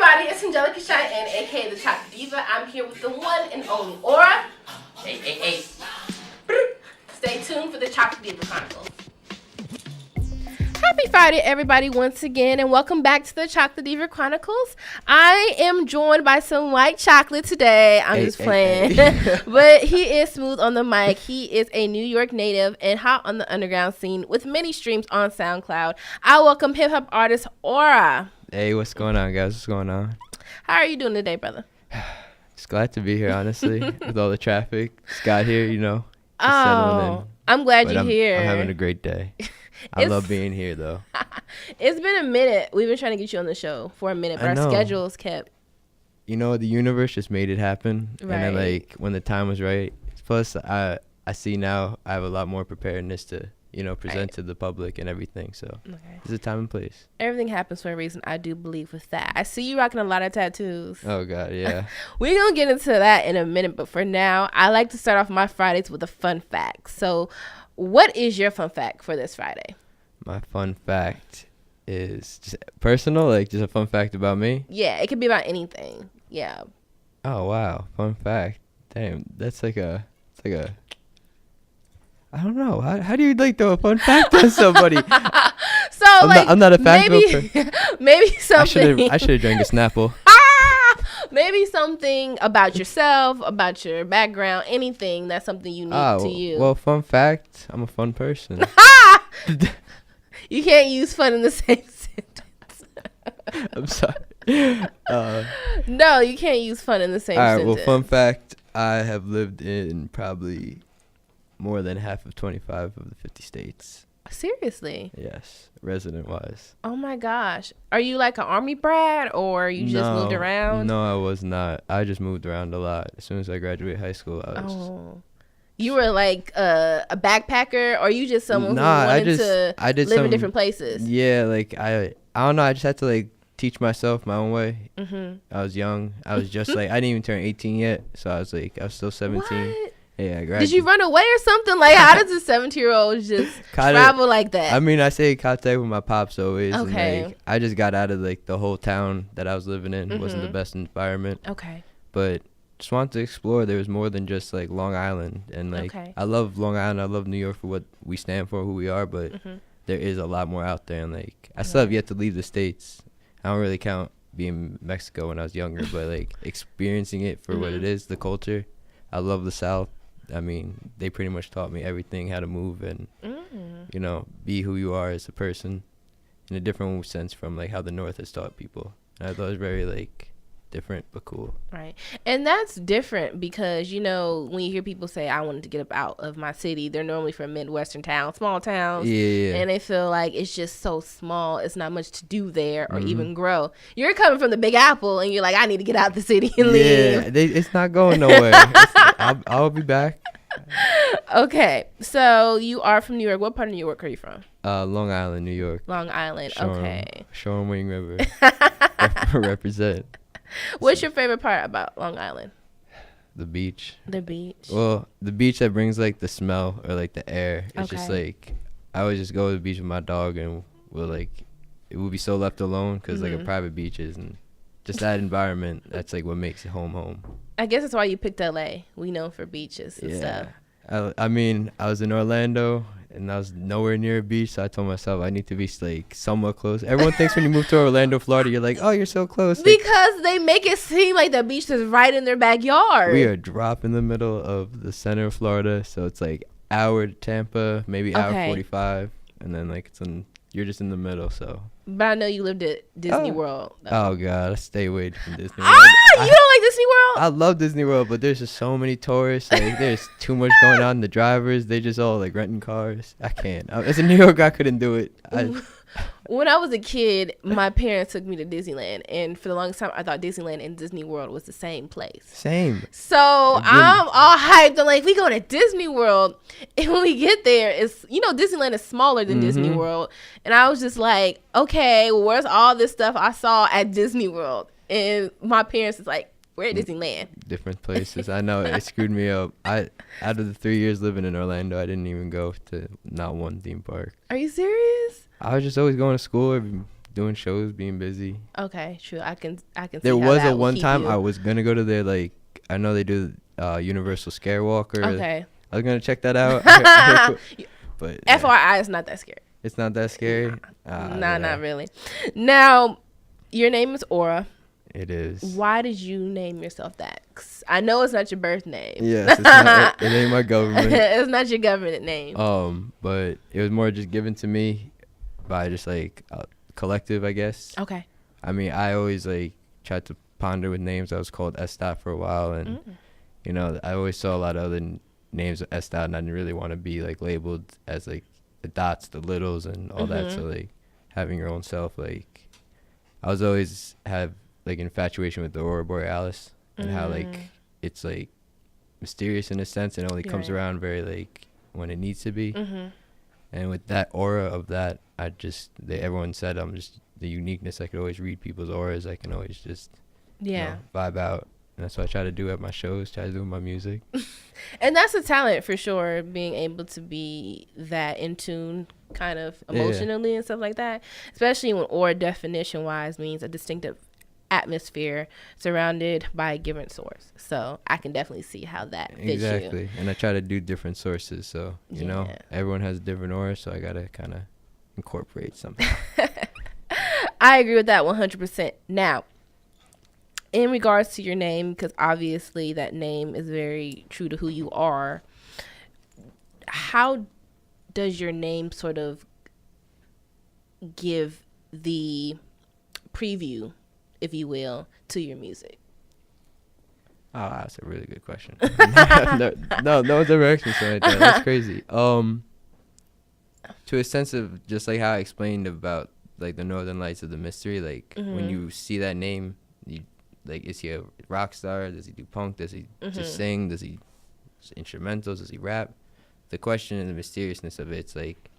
everybody, it's Angelica Cheyenne, aka the Chocolate Diva. I'm here with the one and only Aura. Hey. Stay tuned for the Chocolate Diva Chronicles. Happy Friday, everybody, once again, and welcome back to the Chocolate Diva Chronicles. I am joined by some white chocolate today. I'm just playing. But he is smooth on the mic. He is a New York native and hot on the underground scene with many streams on SoundCloud. I welcome hip-hop artist Aura. Hey, what's going on, guys? What's going on? How are you doing today, brother? Just glad to be here, honestly, with all the traffic. Just got here, you know. Oh, I'm glad you're here. I'm having a great day. I love being here, though. It's been a minute. We've been trying to get you on the show for a minute, but our schedules kept. You know, the universe just made it happen. Right. And then, like, when the time was right. Plus, I see now I have a lot more preparedness to, you know, present to the public and everything. So there's a time and place. Everything happens for a reason. I do believe with that. I see you rocking a lot of tattoos. Oh, God, yeah. We're going to get into that in a minute. But for now, I like to start off my Fridays with a fun fact. So what is your fun fact for this Friday? My fun fact is just personal, like just a fun fact about me? Yeah, it could be about anything. Yeah. Oh, wow. Fun fact. Damn, that's like a, I don't know. How do you like throw a fun fact on somebody? I'm not a fact person. Maybe something. I should have drank a Snapple. Maybe something about yourself, about your background, anything that's something unique to you. Well, fun fact, I'm a fun person. You can't use fun in the same sentence. I'm sorry. No, you can't use fun in the same sentence. All right, well, fun fact, I have lived in probably more than half of 25 of the 50 states. Seriously? Yes, resident-wise. Oh, my gosh. Are you like an army brat or you just moved around? No, I was not. I just moved around a lot. As soon as I graduated high school, I was... Oh. You were like a backpacker, or you just someone who wanted to live in different places? Yeah, like I don't know. I just had to like teach myself my own way. Mm-hmm. I was young. I was just like, I didn't even turn 18 yet, so I was still 17. What? Yeah, I graduated. Did you run away or something? Like, how does a 17-year-old just travel like that? I mean, I stayed in contact with my pops always. Okay. And, like, I just got out of like the whole town that I was living in. It wasn't the best environment. Okay. But just wanted to explore. There was more than just like Long Island, and like I love Long Island. I love New York for what we stand for, who we are. But there is a lot more out there, and like I still have yet to leave the States. I don't really count being in Mexico when I was younger, but like experiencing it for what it is, the culture. I love the South. I mean, they pretty much taught me everything, how to move and you know, be who you are as a person in a different sense from like how the North has taught people. And I thought it was very like different but cool. Right. And that's different because, you know, when you hear people say I wanted to get up out of my city, they're normally from Midwestern towns, small towns. Yeah. And they feel like it's just so small, it's not much to do there or even grow. You're coming from the Big Apple and you're like, I need to get out the city and leave. Yeah, it's not going nowhere. I'll be back. Okay, so you are from New York. What part of New York are you from? Long Island, New York. Long Island, okay. Shoreham Wing River. Represent. What's your favorite part about Long Island? The beach. The beach. Well, the beach that brings like the smell or like the air. It's just like I always just go to the beach with my dog and it would be so left alone because like a private beach is, and just that environment. That's like what makes it home. I guess that's why you picked LA. We know for beaches and stuff. I mean, I was in Orlando and I was nowhere near a beach, so I told myself I need to be like somewhat close. Everyone thinks when you move to Orlando, Florida, you're like, oh, you're so close. Because they make it seem like the beach is right in their backyard. We are drop in the middle of the center of Florida, so it's like hour to Tampa, maybe hour 45, and then like you're just in the middle, so. But I know you lived at Disney World. Though. Oh, God. I stay away from Disney World. You don't like Disney World? I love Disney World, but there's just so many tourists. Like, there's too much going on. The drivers, they just all, like, renting cars. I can't. As a New Yorker, I couldn't do it. When I was a kid, my parents took me to Disneyland. And for the longest time, I thought Disneyland and Disney World was the same place. Same. So I'm all hyped. I'm like, we go to Disney World. And when we get there, Disneyland is smaller than Disney World. And I was just like, okay, well, where's all this stuff I saw at Disney World? And my parents is like, we're at Disneyland. Different places. I know. It screwed me up. Out of the 3 years living in Orlando, I didn't even go to not one theme park. Are you serious? I was just always going to school or doing shows, being busy. Okay, true. I can. There was a one time I was gonna go to their like. I know they do Universal Scare Walker. Okay. I was gonna check that out. But FYI, it's not that scary. It's not that scary. Nah, not really. Now, your name is Aura. It is. Why did you name yourself that? 'Cause I know it's not your birth name. Yes, it ain't my government. It's not your government name. But it was more just given to me by just like a collective, I guess. Okay. I mean, I always like tried to ponder with names. I was called S. for a while, and you know, I always saw a lot of other names of S. and I didn't really want to be like labeled as like the dots, the littles, and all that. So like having your own self, like I was always have like infatuation with the Aurora Borealis and how like it's like mysterious in a sense and only comes around very like when it needs to be. And with that aura of that, everyone said I'm just the uniqueness. I could always read people's auras. I can always just vibe out. And that's what I try to do at my shows, try to do my music. And that's a talent for sure, being able to be that in tune kind of emotionally and stuff like that. Especially when aura definition-wise means a distinctive atmosphere surrounded by a given source. So I can definitely see how that fits exactly. you. And I try to do different sources. So, you know, everyone has a different aura, so I got to kind of incorporate something. I agree with that 100%. Now, in regards to your name, because obviously that name is very true to who you are, how does your name sort of give the preview, if you will, to your music? Oh, that's a really good question. no one's ever asked me something like that. That's crazy. To a sense of just like how I explained about like the Northern Lights of the mystery, like when you see that name, you like, is he a rock star? Does he do punk? Does he just sing? Does he instrumentals? Does he rap? The question and the mysteriousness of it's like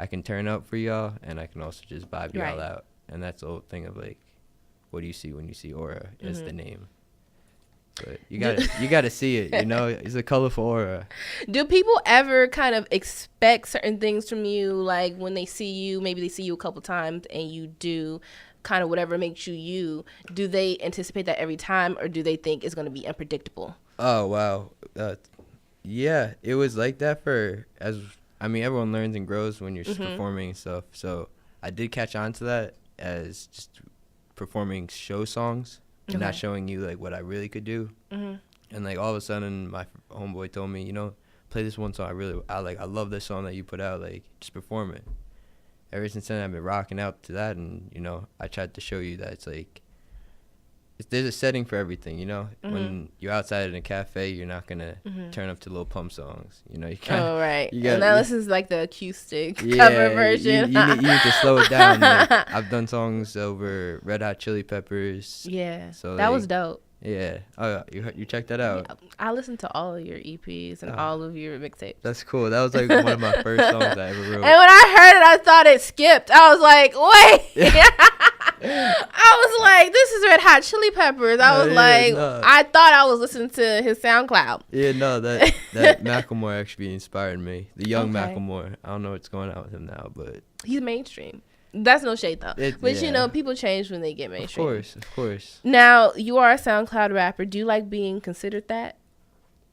I can turn up for y'all and I can also just vibe y'all out. And that's the whole thing of like, what do you see when you see aura as the name? But you gotta see it, you know. It's a colorful aura. Do people ever kind of expect certain things from you, like when they see you, maybe they see you a couple times and you do kind of whatever makes you? Do they anticipate that every time, or do they think it's going to be unpredictable? Oh wow, yeah, it was like that everyone learns and grows when you're just performing and stuff. So I did catch on to that as just performing show songs. And not showing you like what I really could do. And like all of a sudden my homeboy told me, you know, play this one song I love this song that you put out, like just perform it. Ever since then I've been rocking out to that, and you know, I tried to show you that it's like there's a setting for everything, you know. When you're outside in a cafe, you're not gonna turn up to Lil Pump songs, you know. You can't. Oh right. And now this is like the acoustic cover version. You need to slow it down. Like, I've done songs over Red Hot Chili Peppers. Yeah. So that was dope. Yeah. Oh, you checked that out. Yeah, I listened to all of your EPs and all of your mixtapes. That's cool. That was like one of my first songs I ever wrote. And when I heard it, I thought it skipped. I was like, wait. I was like, this is Red Hot Chili Peppers. I thought I was listening to his SoundCloud. Yeah, no, that Macklemore actually inspired me. The young Macklemore. I don't know what's going on with him now, but he's mainstream. That's no shade though. But you know, people change when they get mainstream. Of course. Now, you are a SoundCloud rapper. Do you like being considered that?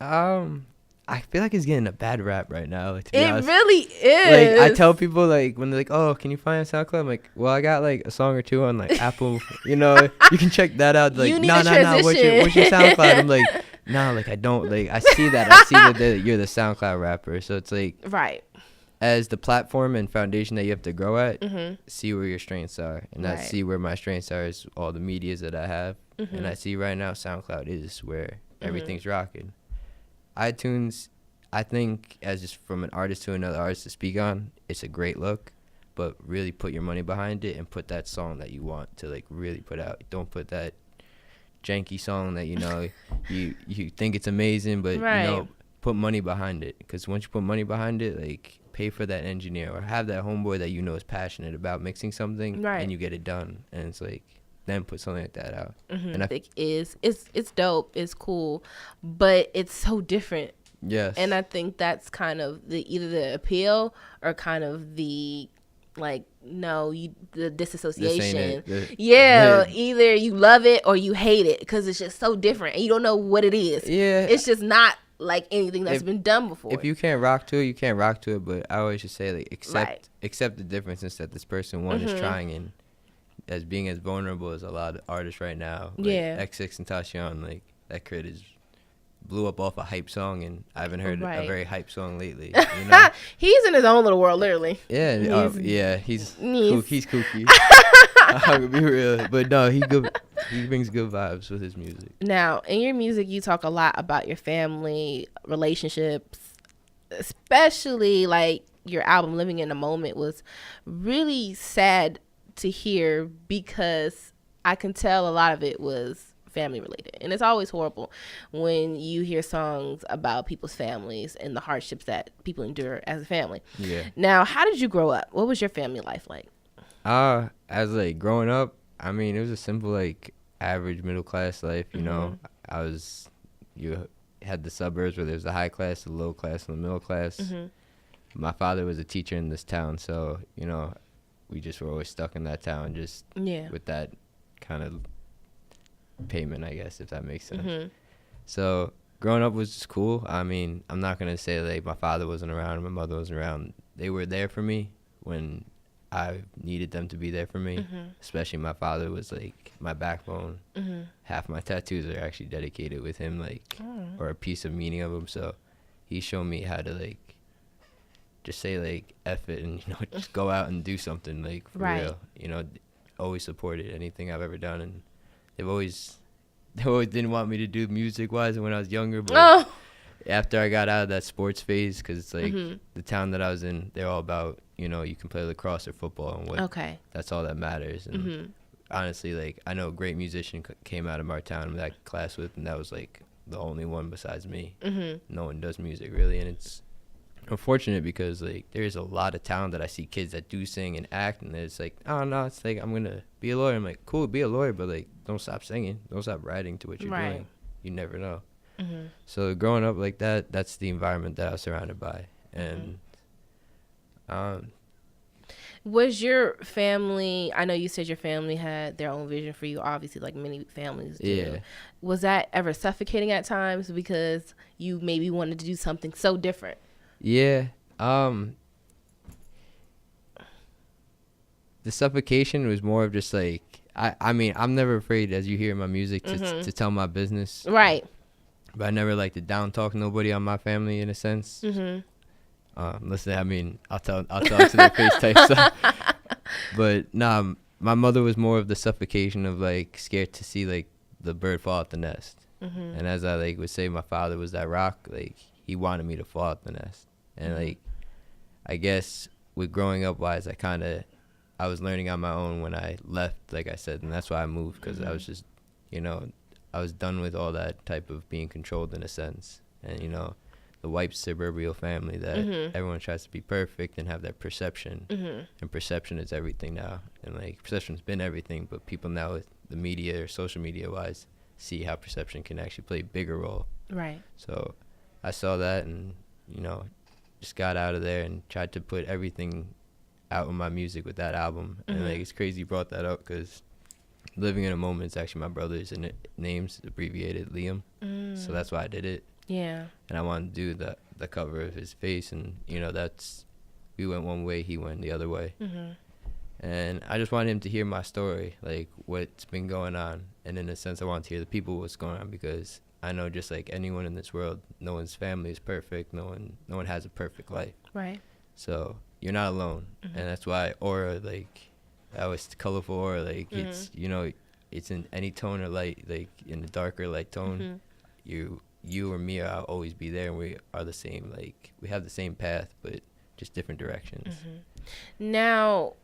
I feel like it's getting a bad rap right now. Like, to be honest. Really is. Like I tell people like when they're like, "Oh, can you find a SoundCloud?" I'm like, "Well, I got like a song or two on like Apple. You know, you can check that out." Like, no. What's your SoundCloud? I'm like, no, like I don't. Like I see that you're the SoundCloud rapper. So it's like as the platform and foundation that you have to grow at, see where your strengths are, and I see where my strengths are is all the medias that I have, and I see right now SoundCloud is where everything's rocking. iTunes, I think, as just from an artist to another artist to speak on, it's a great look, but really put your money behind it and put that song that you want to like really put out. Don't put that janky song that you know you think it's amazing, but you know, put money behind it, because once you put money behind it, like pay for that engineer or have that homeboy that you know is passionate about mixing something, and you get it done, and it's like then put something like that out. And I think it's dope, it's cool, but it's so different. Yes. And I think that's kind of either the appeal or kind of the like, no, the disassociation. Either you love it or you hate it because it's just so different and you don't know what it is. Yeah. It's just not like anything that's been done before. If you can't rock to it, you can't rock to it. But I always just say, like, accept the differences that this person is trying, and as being as vulnerable as a lot of artists right now. Like X6 and Tashion, like, that kid blew up off a hype song, and I haven't heard a very hype song lately. You know? He's in his own little world, literally. Yeah, he's kooky. I'm gonna be real, but no, he brings good vibes with his music. Now, in your music, you talk a lot about your family, relationships, especially like your album "Living in the Moment" was really sad to hear because I can tell a lot of it was family related, and it's always horrible when you hear songs about people's families and the hardships that people endure as a family. Now, how did you grow up? What was your family life like? As like growing up, I mean, it was a simple, like, average middle class life. You know, you had the suburbs where there's the high class, the low class, and the middle class. My father was a teacher in this town, so, you know, we just were always stuck in that town, just with that kind of payment, I guess, if that makes sense. So growing up was just cool. I mean, I'm not gonna say like my father wasn't around and my mother wasn't around. They were there for me when I needed them to be there for me. Especially my father was like my backbone. Half my tattoos are actually dedicated with him, like, or a piece of meaning of him. So he showed me how to, like, just say, like, F it and, you know, just go out and do something, like, for real. You know, always supported anything I've ever done, and they always didn't want me to do music-wise when I was younger, but after I got out of that sports phase, because it's like the town that I was in, they're all about, you know, you can play lacrosse or football, and that's all that matters. And honestly, like, I know a great musician came out of our town that I class with, and that was like the only one besides me. No one does music really, and it's unfortunate because, like, there's a lot of talent that I see kids that do sing and act, and it's like, oh no, it's like, I'm gonna be a lawyer. I'm like, cool, be a lawyer, but, like, don't stop singing, don't stop writing to what you're doing. You never know. So growing up like that, that's the environment that I was surrounded by. And was your family, I know you said your family had their own vision for you, obviously, like many families do. Was that ever suffocating at times because you maybe wanted to do something so different? The suffocation was more of just like, I mean, I'm never afraid, as you hear in my music, to tell my business. Right. But I never like to down talk nobody on my family, in a sense. Listen, I mean, I'll talk to their face type stuff. But nah, my mother was more of the suffocation of, like, scared to see, like, the bird fall out the nest. And as I, like, would say, my father was that rock. Like, he wanted me to fall out the nest. And like, I guess with growing up wise, I was learning on my own when I left, like I said, and that's why I moved, because I was just, you know, I was done with all that type of being controlled, in a sense. And, you know, the white suburban family that everyone tries to be perfect and have that perception. And perception is everything now. And, like, perception's been everything, but people now with the media or social media wise see how perception can actually play a bigger role. Right. So I saw that, and, you know, just got out of there and tried to put everything out in my music with that album. And, like, it's crazy you brought that up, because Living in a Moment is actually my brother's, and name's abbreviated Liam. So that's why I did it. Yeah. And I wanted to do the cover of his face, and, you know, we went one way, he went the other way. And I just wanted him to hear my story, like, what's been going on. And in a sense, I wanted to hear the people what's going on, because I know, just like anyone in this world, no one's family is perfect. No one has a perfect life. Right. So you're not alone. And that's why aura, like, I was colorful aura, like, it's, you know, it's in any tone or light, like, in the darker light tone, you or me, I'll always be there, and we are the same. Like, we have the same path, but just different directions. Now,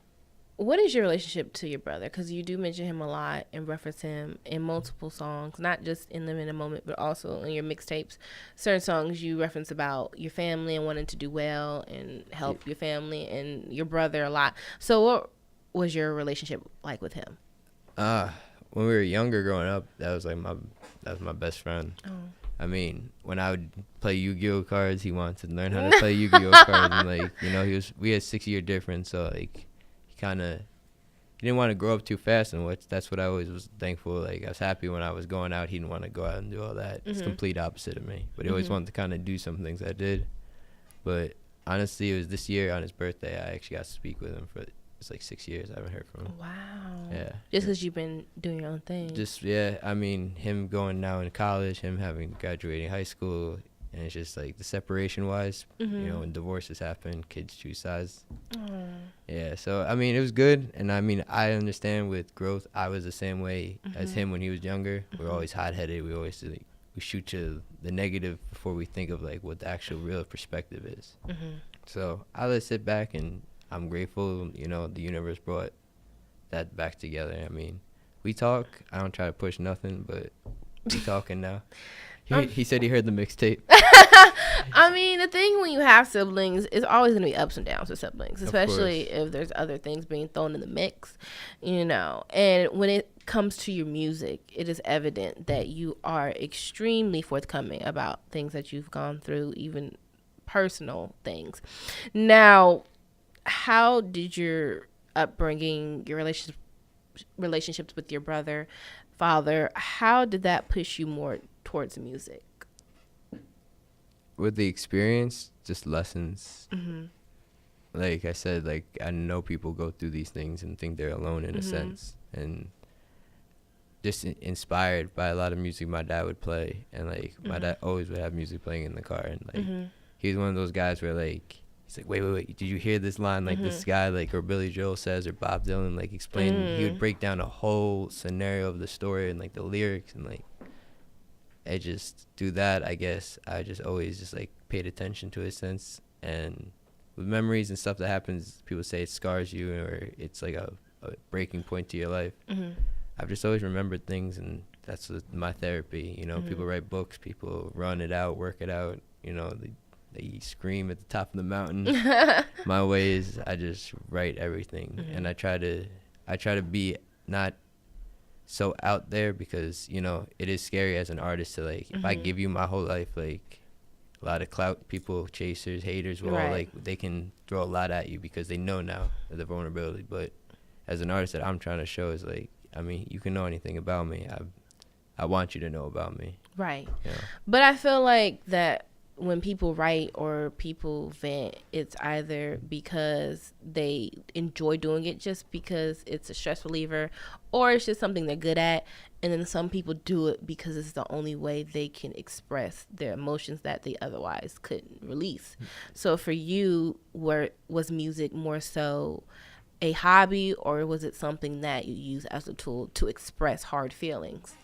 what is your relationship to your brother? Because you do mention him a lot and reference him in multiple songs, not just in Living in a Moment, but also in your mixtapes. Certain songs you reference about your family and wanting to do well and help your family and your brother a lot. So what was your relationship like with him? When we were younger, growing up, that was my best friend. I mean, when I would play Yu-Gi-Oh cards, he wanted to learn how to play Yu-Gi-Oh cards, and, like, you know, we had 6-year difference, so, like, he didn't want to grow up too fast, and that's what I always was thankful. Like, I was happy when I was going out. He didn't want to go out and do all that. It's complete opposite of me. But he always wanted to kind of do some things I did. But honestly, it was this year on his birthday I actually got to speak with him for it's like 6 years. I haven't heard from him. Wow. Yeah. Just because you've been doing your own thing. Just, yeah. I mean, him going now in college, him graduating high school, and it's just like the separation wise, you know, when divorces happen, kids choose sides. Yeah, so I mean, it was good, and I mean, I understand with growth. I was the same way as him when he was younger. We were always hot headed. We always like, we shoot to the negative before we think of like what the actual real perspective is. So I let it sit back, and I'm grateful. You know, the universe brought that back together. I mean, we talk. I don't try to push nothing, but we talking now. He said he heard the mixtape. I mean, the thing when you have siblings, it's always going to be ups and downs with siblings, especially if there's other things being thrown in the mix, you know. And when it comes to your music, it is evident that you are extremely forthcoming about things that you've gone through, even personal things. Now, how did your upbringing, your relationships with your brother, father, how did that push you more towards music? With the experience, just lessons. Like I said, like I know people go through these things and think they're alone in a sense, and just inspired by a lot of music my dad would play, and like my dad always would have music playing in the car, and like he was one of those guys where like he's like, wait, did you hear this line like this guy like or Billy Joel says or Bob Dylan like explain? He would break down a whole scenario of the story and like the lyrics, and like I just do that. I guess I just always just like paid attention to it since, and with memories and stuff that happens, people say it scars you or it's like a breaking point to your life. I've just always remembered things, and that's my therapy. You know, people write books, people run it out, work it out. You know, they scream at the top of the mountain. My way is I just write everything, and I try to be not so out there, because you know it is scary as an artist to like if I give you my whole life, like a lot of clout people, chasers, haters will all like they can throw a lot at you because they know now the vulnerability. But as an artist, that I'm trying to show is like, I mean, you can know anything about me. I want you to know about me. Right. You know? But I feel like that when people write or people vent, it's either because they enjoy doing it just because it's a stress reliever, or it's just something they're good at. And then some people do it because it's the only way they can express their emotions that they otherwise couldn't release. So for you, was music more so a hobby, or was it something that you use as a tool to express hard feelings?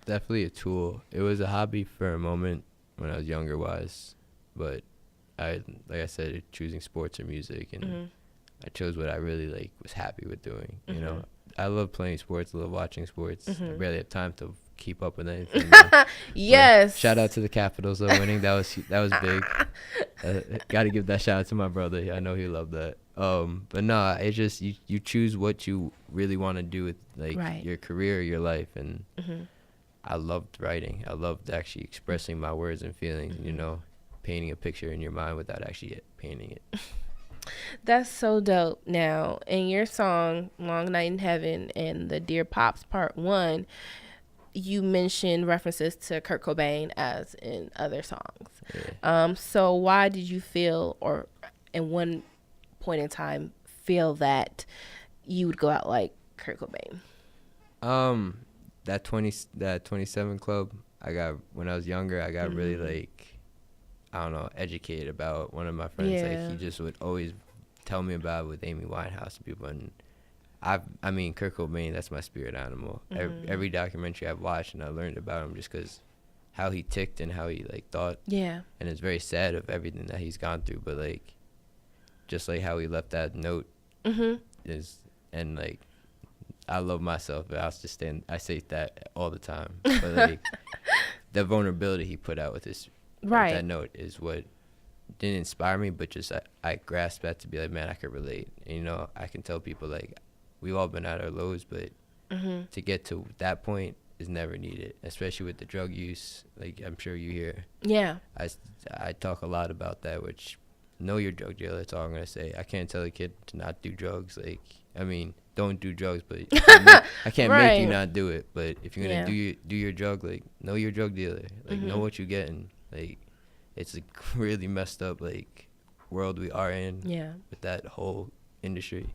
Definitely a tool. It was a hobby for a moment when I was younger wise, but like I said, choosing sports or music, and I chose what I really like was happy with doing. You know, I love playing sports, I love watching sports. I barely have time to keep up with anything. Yes. But shout out to the Capitals though, winning. That was big. Got to give that shout out to my brother. I know he loved that. But no, it's just you choose what you really want to do with like your career, your life, and I loved writing. I loved actually expressing my words and feelings, you know, painting a picture in your mind without actually painting it. That's so dope. Now, in your song, Long Night in Heaven and the Dear Pops Part 1, you mentioned references to Kurt Cobain as in other songs. Yeah. So why did you feel, or at one point in time, feel that you would go out like Kurt Cobain? That 27 Club, I got when I was younger. I got really like, I don't know, educated about one of my friends. Yeah. Like he just would always tell me about it with Amy Winehouse and people. And I mean, Kurt Cobain, that's my spirit animal. Every documentary I've watched and I learned about him just because how he ticked and how he like thought. Yeah. And it's very sad of everything that he's gone through, but like, just like how he left that note is, and like, I love myself, but I say that all the time. But like the vulnerability he put out with his with that note is what didn't inspire me, but just I grasped that to be like, man, I could relate. And, you know, I can tell people like we've all been at our lows, but to get to that point is never needed, especially with the drug use. Like I'm sure you hear. Yeah. I talk a lot about that, which know your drug dealer. That's all I'm gonna say. I can't tell a kid to not do drugs. Like I mean, don't do drugs, but I can't right. make you not do it. But if you're gonna do your drug, like, know your drug dealer, like, know what you're getting. Like, it's a really messed up like world we are in. Yeah. With that whole industry.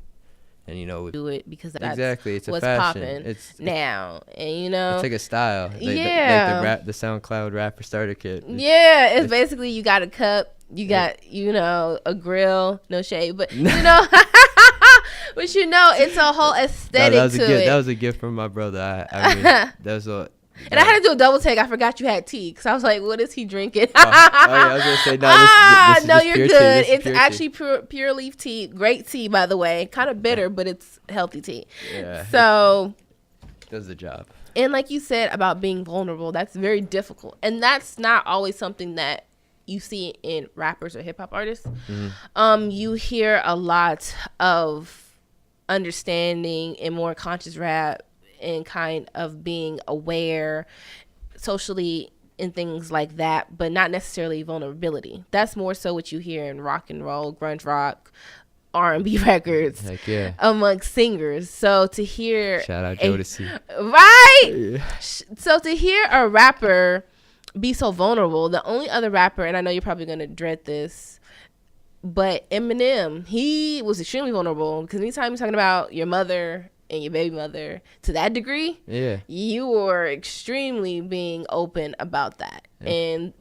And do it because that's exactly, it's what's popping. It's now, and it's like a style. Like the SoundCloud rapper starter kit. Yeah, it's basically you got a cup, you got a grill, no shade, but but it's a whole aesthetic to it. That was a gift from my brother. I mean, that's what. And I had to do a double take. I forgot you had tea because I was like, "What is he drinking?" Yeah, I was gonna say no. No, you're good. It's actually pure leaf tea. Great tea, by the way. Kind of bitter, but it's healthy tea. Yeah. So does the job. And like you said about being vulnerable, that's very difficult, and that's not always something that you see in rappers or hip hop artists. Mm-hmm. You hear a lot of understanding and more conscious rap. And kind of being aware socially and things like that, but not necessarily vulnerability. That's more so what you hear in rock and roll, grunge rock, R&B records. Heck yeah. Amongst singers. So to hear shout out Jodeci. Right. Yeah. So to hear a rapper be so vulnerable, the only other rapper, and I know you're probably gonna dread this, but Eminem, he was extremely vulnerable because anytime you're talking about your mother and your baby mother to that degree, you were extremely being open about that. And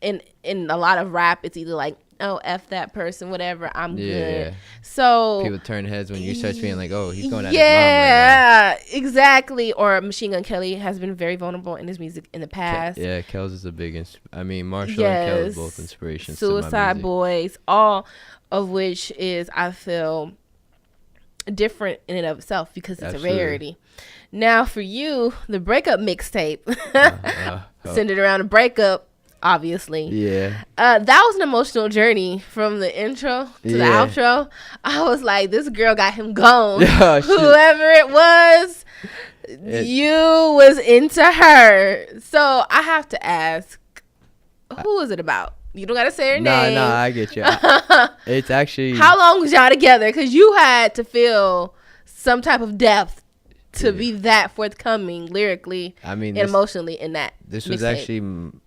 in a lot of rap, it's either like, oh, F that person, whatever, I'm good. So people turn heads when you start feeling like, oh, he's going at his mom right now. Yeah, exactly. Or Machine Gun Kelly has been very vulnerable in his music in the past. Kells is a big Marshall and Kells both inspirations. Suicide Boys, all of which is, I feel, different in and of itself because it's a rarity. Now for you, the breakup mixtape centered around a breakup, obviously. Yeah. That was an emotional journey from the intro to the outro. I was like, this girl got him gone. Whoever it was, you was into her. So I have to ask, who is it about? You don't got to say her name. No, I get you. It's actually... How long was y'all together? Because you had to feel some type of depth to be that forthcoming lyrically and emotionally in that. This was actually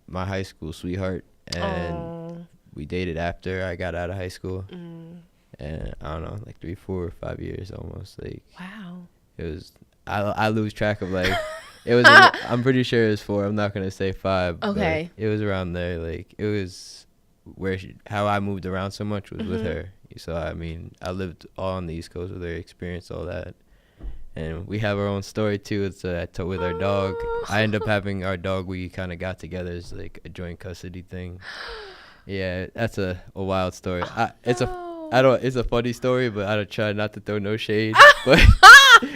my high school sweetheart. And we dated after I got out of high school. And I don't know, like 3, 4, 5 years almost. Like, wow. It was... I lose track of like... It was. I'm pretty sure it was 4. I'm not gonna say 5. Okay. It was around there. Like it was how I moved around so much was with her. So I lived all on the East Coast with her, experienced all that, and we have our own story too. It's with our dog. I ended up having our dog. We kind of got together as like a joint custody thing. Yeah, that's a wild story. It's a funny story, but I try not to throw no shade. But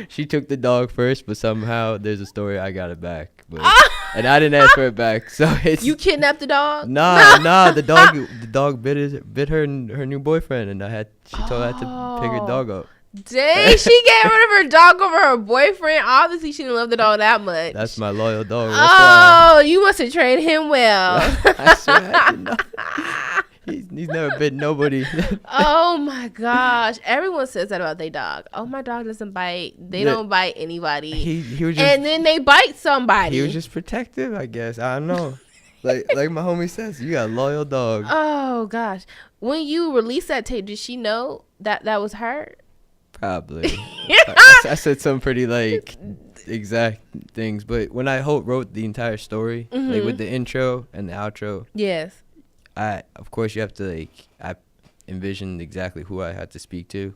she took the dog first, but somehow there's a story I got it back, and I didn't ask for it back. So it's you kidnapped the dog? Nah. The dog bit her new boyfriend, and she told her to pick her dog up. Dang, she got rid of her dog over her boyfriend. Obviously, she didn't love the dog that much. That's my loyal dog. You must have trained him well. I swear I did not. He's never bit nobody. Oh my gosh! Everyone says that about their dog. Oh, my dog doesn't bite. They don't bite anybody. He was just, and then they bite somebody. He was just protective, I guess. I don't know. like my homie says, you got a loyal dog. Oh gosh! When you released that tape, did she know that was her? Probably. I said some pretty like exact things, but when I wrote the entire story, like with the intro and the outro, yes. Of course you have to I envisioned exactly who I had to speak to,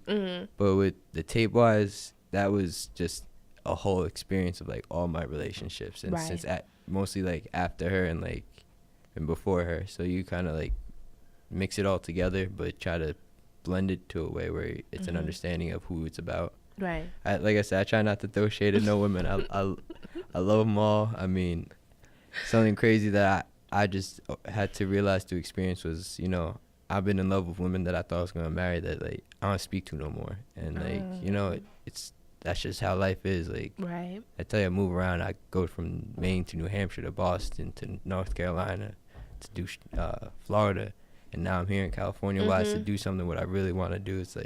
but with the tape wise, that was just a whole experience of like all my relationships, and since mostly like after her and before her, so you kind of like mix it all together, but try to blend it to a way where it's an understanding of who it's about. Right. Like I said, I try not to throw shade at no women. I love them all. Something crazy that I just had to realize to experience was, I've been in love with women that I thought I was gonna marry that I don't speak to no more, and that's just how life is. Right. I tell you, I move around. I go from Maine to New Hampshire to Boston to North Carolina to do Florida, and now I'm here in California. Why to do something what I really want to do. It's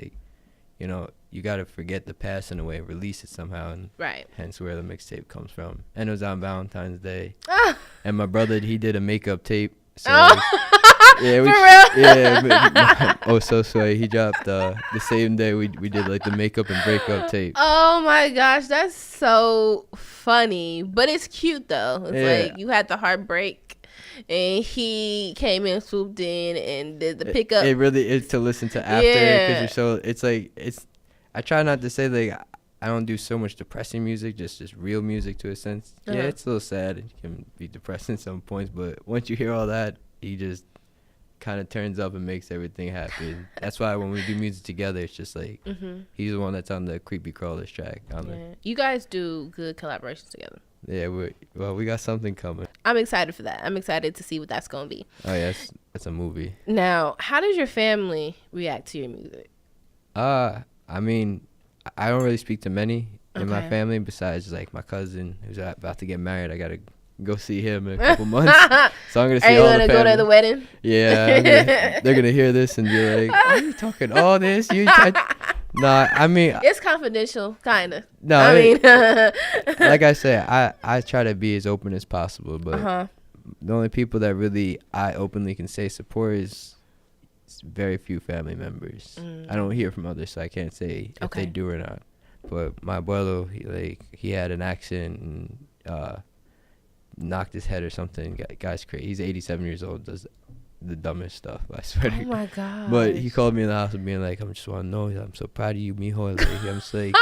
you got to forget the past in a way, release it somehow, and hence where the mixtape comes from. And it was on Valentine's Day. And my brother, he did a makeup tape. So yeah, for real? Yeah. Oh, so sweet. He dropped the same day we did like the makeup and breakup tape. Oh my gosh, that's so funny. But it's cute though. It's like you had the heartbreak. And he came in, swooped in, and did the pickup. It really is to listen to after, because you're so. It's like I try not to say like I don't do so much depressing music, just real music to a sense. Yeah, it's a little sad. It can be depressing at some points, but once you hear all that, he just kind of turns up and makes everything happy. That's why when we do music together, it's just like he's the one that's on the Creepy Crawlers track. You guys do good collaborations together. Yeah, we got something coming. I'm excited for that. I'm excited to see what that's going to be. Oh, yeah, it's a movie. Now, how does your family react to your music? I mean, I don't really speak to many in my family besides, like, my cousin who's about to get married. I got to go see him in a couple months. So I'm going to see all the family. Are you going to go to the wedding? Yeah. They're going to hear this and be like, are you talking all this? No, I mean, it's confidential, kind of. No, like I say, I try to be as open as possible, but the only people that really I openly can say support is very few family members. I don't hear from others, so I can't say if they do or not. But my abuelo, he had an accident and knocked his head or something. Guy's crazy. He's 87 years old. Does the dumbest stuff, I swear. Oh my god! But he called me in the house and being like, "I'm just want to know, I'm so proud of you, mijo." Like, I'm just like,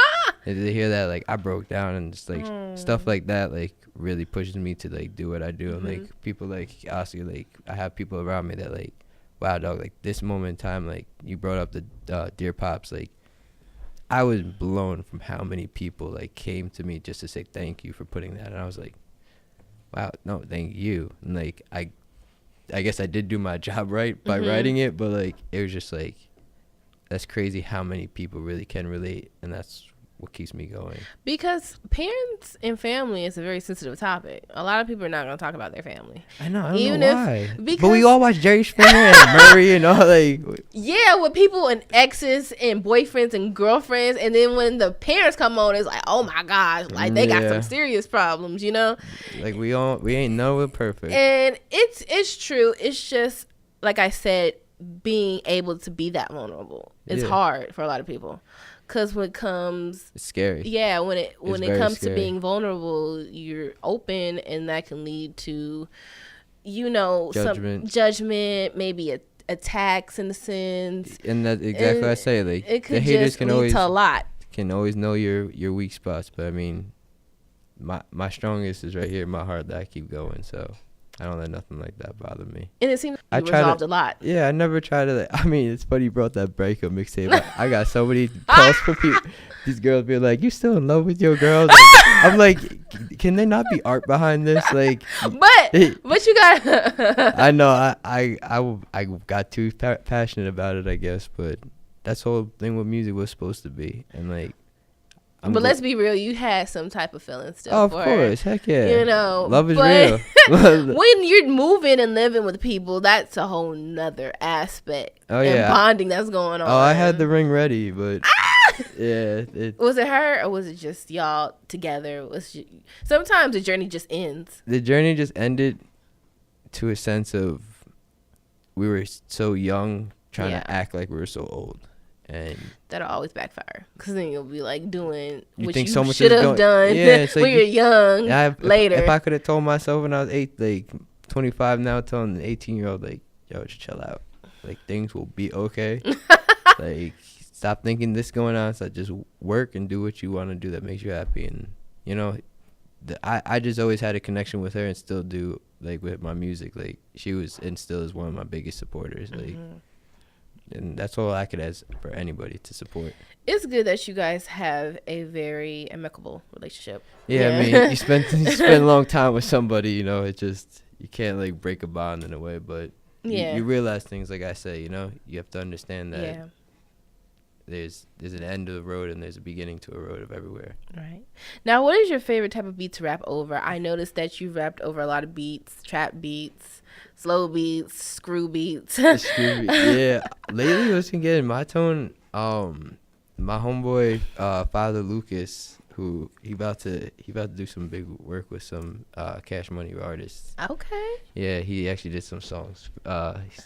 and to hear that, like, I broke down, and just like stuff like that, like, really pushes me to like do what I do. And like people like Oscar, like, I have people around me that like, wow, dog, like this moment in time, like you brought up the Dear Pops, like I was blown from how many people like came to me just to say thank you for putting that, and I was like, wow, no, thank you, and like I guess I did do my job right by writing it, but like it was just like that's crazy how many people really can relate, and that's what keeps me going. Because parents and family is a very sensitive topic. A lot of people are not going to talk about their family. I know, I don't know why. But we all watch Jerry Springer and Murray and all, like. Yeah, with people and exes and boyfriends and girlfriends, and then when the parents come on, it's like, oh my gosh, like they got some serious problems, you know. Like we ain't nowhere perfect. And it's true. It's just like I said, being able to be that vulnerable is hard for a lot of people. Because when it comes, it's scary. Yeah, when it comes scary. To being vulnerable, you're open, and that can lead to, some judgment, maybe attacks in a sense. And that's exactly what I say. Like it could the haters can lead always to a lot. Can always know your weak spots, but I mean, my strongest is right here in my heart that I keep going. So I don't let nothing like that bother me. And it seems like you resolved a lot. Yeah, I never tried to. I mean, it's funny you brought that breakup mixtape. I got so many calls from people. These girls be like, "You still in love with your girls?" Like, I'm like, can there not be art behind this? Like, but you got. I know. I got too passionate about it, I guess. But that's the whole thing what music was supposed to be, and like. But let's be real, you had some type of feeling still. Oh, of course, heck yeah. Love is real. When you're moving and living with people, that's a whole nother aspect. Oh, yeah. And bonding that's going on. Oh, I had the ring ready, but yeah. Was it her or was it just y'all together? Sometimes the journey just ends. The journey just ended to a sense of we were so young trying to act like we were so old. And that'll always backfire because then you'll be like doing what you so should have done like when you're young. Later, if I could have told myself when I was 25 now, telling an 18-year-old like, yo, just chill out. Like things will be okay. Like stop thinking this going on. So just work and do what you want to do that makes you happy. And I just always had a connection with her and still do, like with my music. Like she was and still is one of my biggest supporters. Like. And that's all I could ask for anybody to support. It's good that you guys have a very amicable relationship. Yeah. I mean, you spend a long time with somebody, it just, you can't like break a bond in a way, but you realize things, like I say, you have to understand that there's an end of the road and there's a beginning to a road of everywhere. Right. Now, what is your favorite type of beat to rap over? I noticed that you rapped over a lot of beats, trap beats, slow beats, screw beats. Yeah. Lately, what's been getting my tone, My homeboy, Father Lucas, who he about to do some big work with some Cash Money artists. Okay. Yeah, he actually did some songs.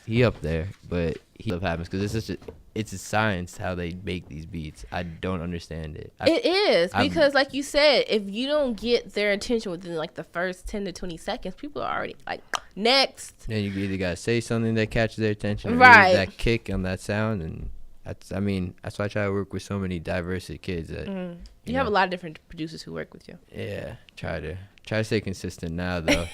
He up there, but he love happens because it's a science how they make these beats. I don't understand it. It is because, like you said, if you don't get their attention within like the first 10 to 20 seconds, people are already like next. Yeah, you either gotta say something that catches their attention, or right? That kick on that sound, and that's why I try to work with so many diverse kids. That you have a lot of different producers who work with you. Yeah, try to stay consistent now though.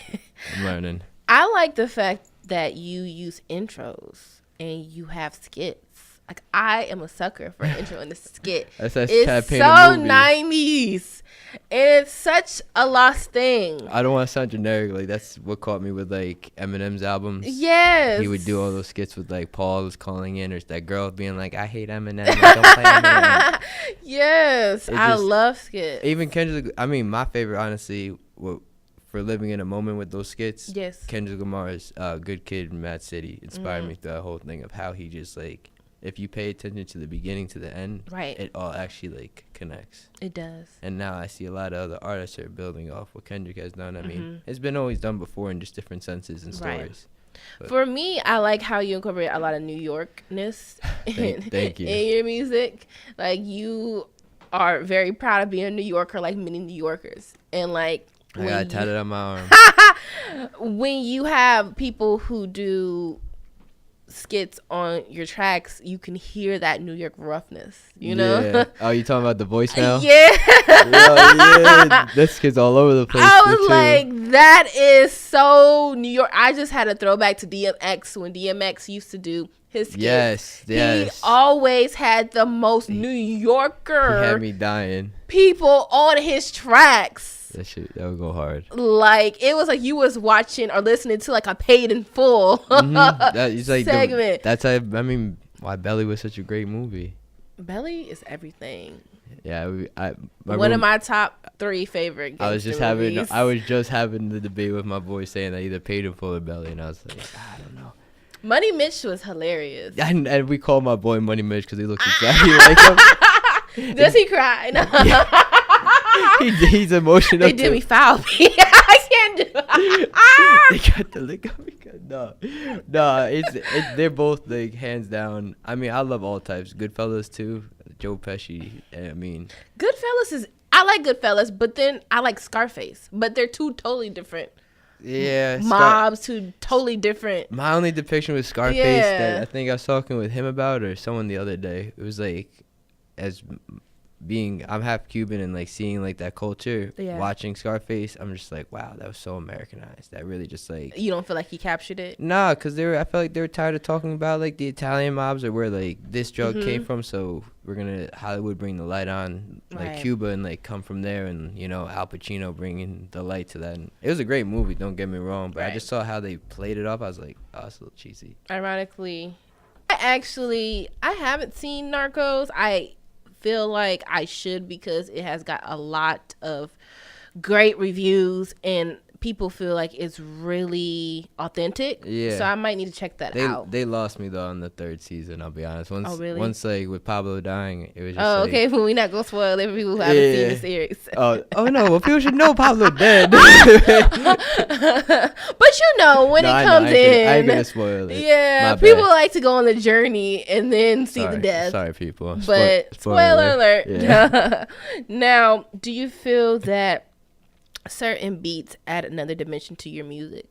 I'm learning. I like the fact that you use intros and you have skits. Like, I am a sucker for an intro and a skit. It's so 90s. And it's such a lost thing. I don't want to sound generic. Like, that's what caught me with, like, Eminem's albums. Yes. He would do all those skits with, like, Paul was calling in, or that girl being like, I hate Eminem. Like, don't play Eminem. Yes. I love skits. Even Kendrick, my favorite, honestly, for living in a moment with those skits, yes, Kendrick Lamar's Good Kid, Mad City inspired me through that whole thing of how he just, like, if you pay attention to the beginning to the end, right, it all actually like connects. It does. And now I see a lot of other artists are building off what Kendrick has done. I mean, it's been always done before in just different senses and stories. Right. For me, I like how you incorporate a lot of New Yorkness thank you. in your music. Like, you are very proud of being a New Yorker, like many New Yorkers. And like, I got it tatted on my arm. When you have people who do skits on your tracks, you can hear that New York roughness, you know? Yeah. Oh, you talking about the voicemail? Yeah. Yeah. This kid's all over the place. I was like, that is so New York. I just had a throwback to DMX when DMX used to do his skits. Yes. He always had the most New Yorker. He had me dying. People on his tracks. That would go hard. Like, it was like you was watching or listening to like a Paid in Full segment. That's why Belly was such a great movie. Belly is everything. Yeah, one of my top 3 favorite. I was just having the debate with my boy saying that either Paid in Full or Belly, and I was like, I don't know. Money Mitch was hilarious. And we call my boy Money Mitch because he looks exactly like him. Does he cry? No. Yeah. He's emotional. They did me foul. I can't do it. They got the lick on me. No, they're both like hands down. I love all types. Goodfellas too. Joe Pesci. Goodfellas is. I like Goodfellas, but then I like Scarface. But they're two totally different. Yeah, mobs, two totally different. My only depiction with Scarface that I think I was talking with him about or someone the other day. It was like, I'm half Cuban and like seeing like that culture, watching Scarface, I'm just like, wow, that was so Americanized. That really just like. You don't feel like he captured it? Nah, because I felt like they were tired of talking about like the Italian mobs or where like this drug came from. So we're gonna Hollywood bring the light on like Cuba and like come from there, and Al Pacino bringing the light to that. And it was a great movie, don't get me wrong, but I just saw how they played it off. I was like, oh, it's a little cheesy. Ironically, I haven't seen Narcos. I feel like I should because it has got a lot of great reviews and people feel like it's really authentic. Yeah. So I might need to check that out. They lost me though on the 3rd season, I'll be honest. Really? Once like with Pablo dying, it was just okay. Well, we're not gonna spoil it for people who haven't seen the series. Oh no, well people should know Pablo dead. But when it comes in, I ain't gonna spoil it. Yeah, people like to go on the journey and then see the death. Sorry, people. But spoiler alert. Yeah. Now, do you feel that certain beats add another dimension to your music?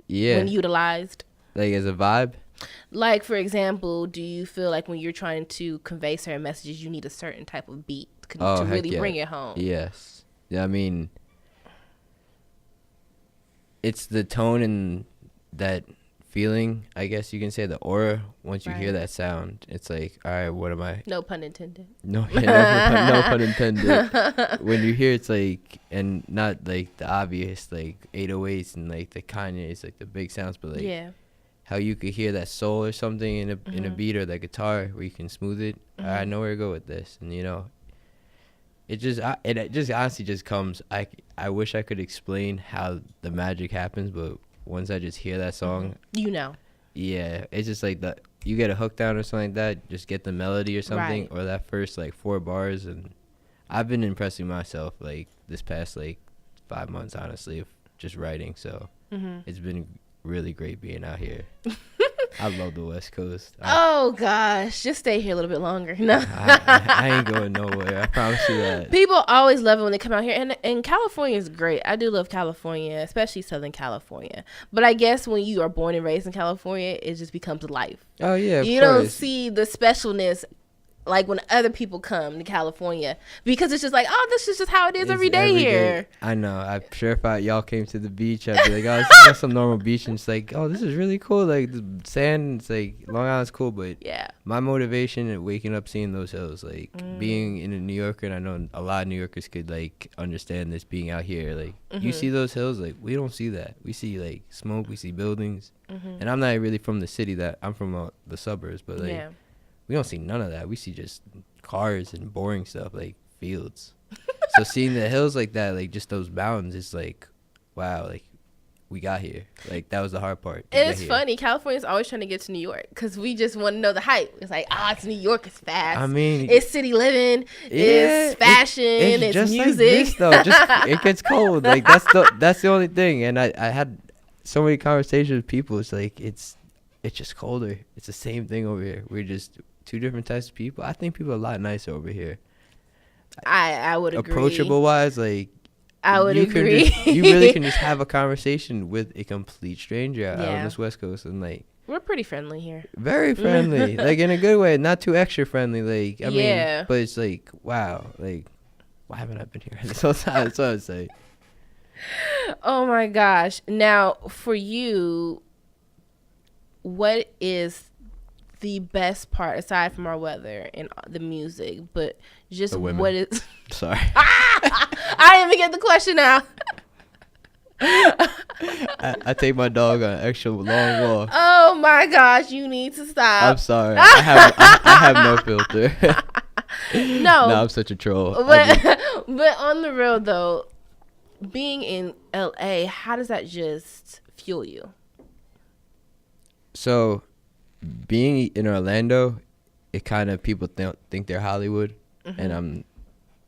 Yeah. When utilized? Like as a vibe? Like, for example, do you feel like when you're trying to convey certain messages, you need a certain type of beat to really bring it home? Yes. Yeah, it's the tone and that feeling, I guess you can say, the aura. Once you hear that sound, it's like, all right, what am I? No pun intended. No pun intended. When you hear it's like, and not like the obvious like 808s and like the Kanye's, like the big sounds, but like how you could hear that soul or something in a beat or that guitar where you can smooth it. I know where to go with this, and it just honestly just comes. I wish I could explain how the magic happens, but once I just hear that song, yeah, it's just like you get a hook down or something like that, just get the melody or something, Right. or that first like 4 bars. And I've been impressing myself like this past like 5 months, honestly, of just writing. So it's been really great being out here. I love the West Coast. Oh gosh, just stay here a little bit longer. No, I ain't going nowhere. I promise you that. People always love it when they come out here, and California is great. I do love California, especially Southern California. But I guess when you are born and raised in California, it just becomes life. Oh yeah, you don't see the specialness like when other people come to California, because it's just like, oh, this is just how it is every day here. I know. I'm sure if y'all came to the beach, I'd be like, oh, this is just some normal beach, and it's like, oh, this is really cool. Like the sand, it's like Long Island's cool, but yeah, my motivation at waking up seeing those hills, like being in a New Yorker, and I know a lot of New Yorkers could like understand this being out here. Like you see those hills, like we don't see that. We see like smoke, we see buildings, and I'm not really from the city. That I'm from the suburbs, but like. Yeah. We don't see none of that. We see just cars and boring stuff, like fields. So seeing the hills like that, like just those mountains, it's like, wow, like we got here. Like that was the hard part. It's funny. California's always trying to get to New York because we just want to know the hype. It's like, it's New York. It's fast. I mean, it's city living. It's fashion. It's just music. Like this, though. It gets cold. Like that's the only thing. And I had so many conversations with people. It's like it's just colder. It's the same thing over here. We're just two different types of people. I think people are a lot nicer over here. I would agree. Approachable wise, like I would agree. You really can just have a conversation with a complete stranger out on this West Coast, and like we're pretty friendly here. Very friendly, like in a good way, not too extra friendly. Like I mean, but it's like wow, like why haven't I been here this whole time? That's what I would say. Oh my gosh! Now for you, what is the best part aside from our weather and the music, but just what is sorry I didn't even get the question out. I take my dog on an extra long walk. Oh my gosh, you need to stop. I'm sorry. I have no filter. No, I'm such a troll. But on the road though, being in LA, how does that just fuel you? So being in Orlando, it kind of people think they're Hollywood, and I'm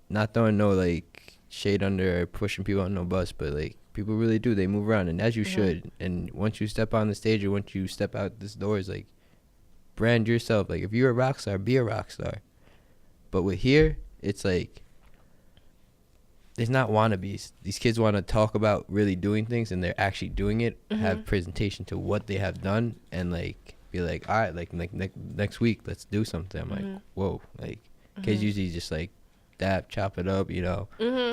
not throwing no like shade under or pushing people on no bus, but like people really do. They move around, and as you should. And once you step on the stage or once you step out this door, it's like brand yourself. Like if you're a rock star, be a rock star. But with here, it's like there's not wannabes. These kids want to talk about really doing things, and they're actually doing it. Have presentation to what they have done, and like be like, all right, like next week, let's do something. I'm like, whoa, like kids usually just like chop it up,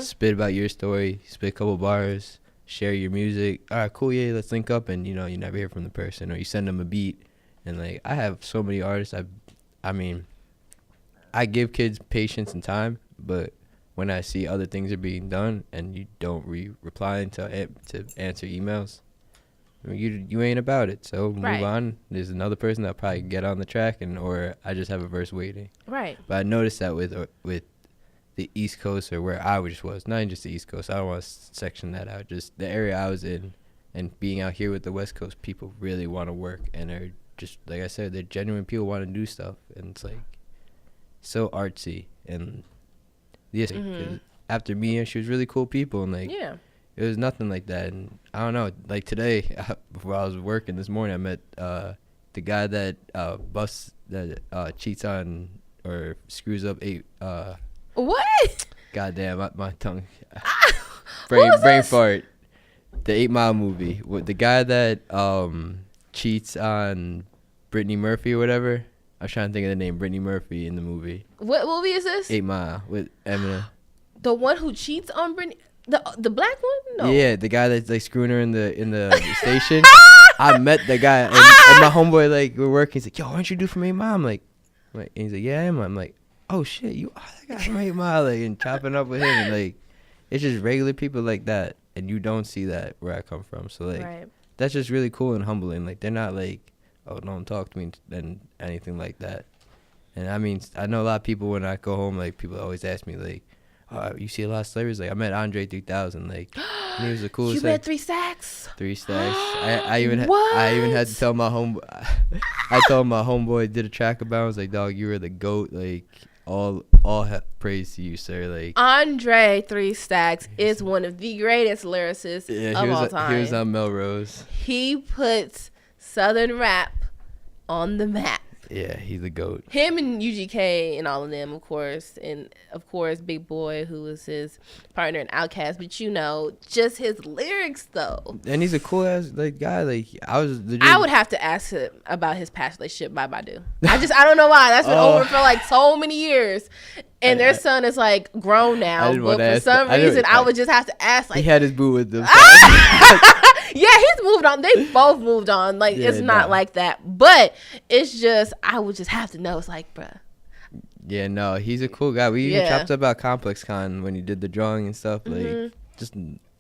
spit about your story, spit a couple bars, share your music. All right, cool, yeah, let's link up, and you never hear from the person, or you send them a beat. And like I have so many artists. I mean, I give kids patience and time, but when I see other things are being done and you don't reply to answer emails, you ain't about it. So move on. There's another person that'll probably get on the track, or I just have a verse waiting. Right. But I noticed that with the East Coast, or where I was, not even just the East Coast. I don't want to section that out. Just the area I was in, and being out here with the West Coast, people really want to work, and they're just, like I said, they're genuine people want to do stuff, and it's like so artsy. And yes, after me, she was really cool people, and like it was nothing like that. And I don't know, like today, before I was working this morning, I met the guy that cheats on or screws up what? Goddamn, my tongue. brain fart. The 8 Mile movie with the guy that cheats on Brittany Murphy or whatever. I was trying to think of the name. Brittany Murphy in the movie. What movie is this? 8 Mile with Eminem. The one who cheats on Brittany, the black one? No. Yeah, the guy that's like screwing her in the station. I met the guy, and my homeboy, like, we're working. He's like, yo, why don't you do for 8 Mile? I'm like, and he's like, yeah, I am. I'm like, oh shit, you are that guy from 8 Mile, like, and chopping up with him, and like, it's just regular people like that, and you don't see that where I come from. So like, that's just really cool and humbling. Like, they're not like, oh, don't talk to me and anything like that. And I mean, I know a lot of people when I go home, like, people always ask me like, oh, you see a lot of celebrities. Like, I met Andre 3000. Like, He was the coolest. You bet 3 stacks. 3 stacks. I even had to tell my I told my homeboy did a track about. I was like, dog, you were the GOAT. Like all praise to you, sir. Like Andre 3 Stacks is one of the greatest lyricists of all time. He was on Melrose. He puts Southern rap on the map. Yeah, he's the GOAT. Him and UGK and all of them, of course. And, of course, Big Boy, who was his partner in Outkast. But, you know, just his lyrics, though. And he's a cool-ass guy. Like, I would have to ask him about his past relationship by Badu. I don't know why. That's been over for, like, so many years. And their son is, like, grown now. But for some reason, I would just have to ask, like... He had his boo with them. Yeah, he's moved on. They both moved on. Like, it's not like that. But it's just, I would just have to know. It's like, bruh. Yeah, no, he's a cool guy. We even chopped up about Complex Con when he did the drawing and stuff. Like, just,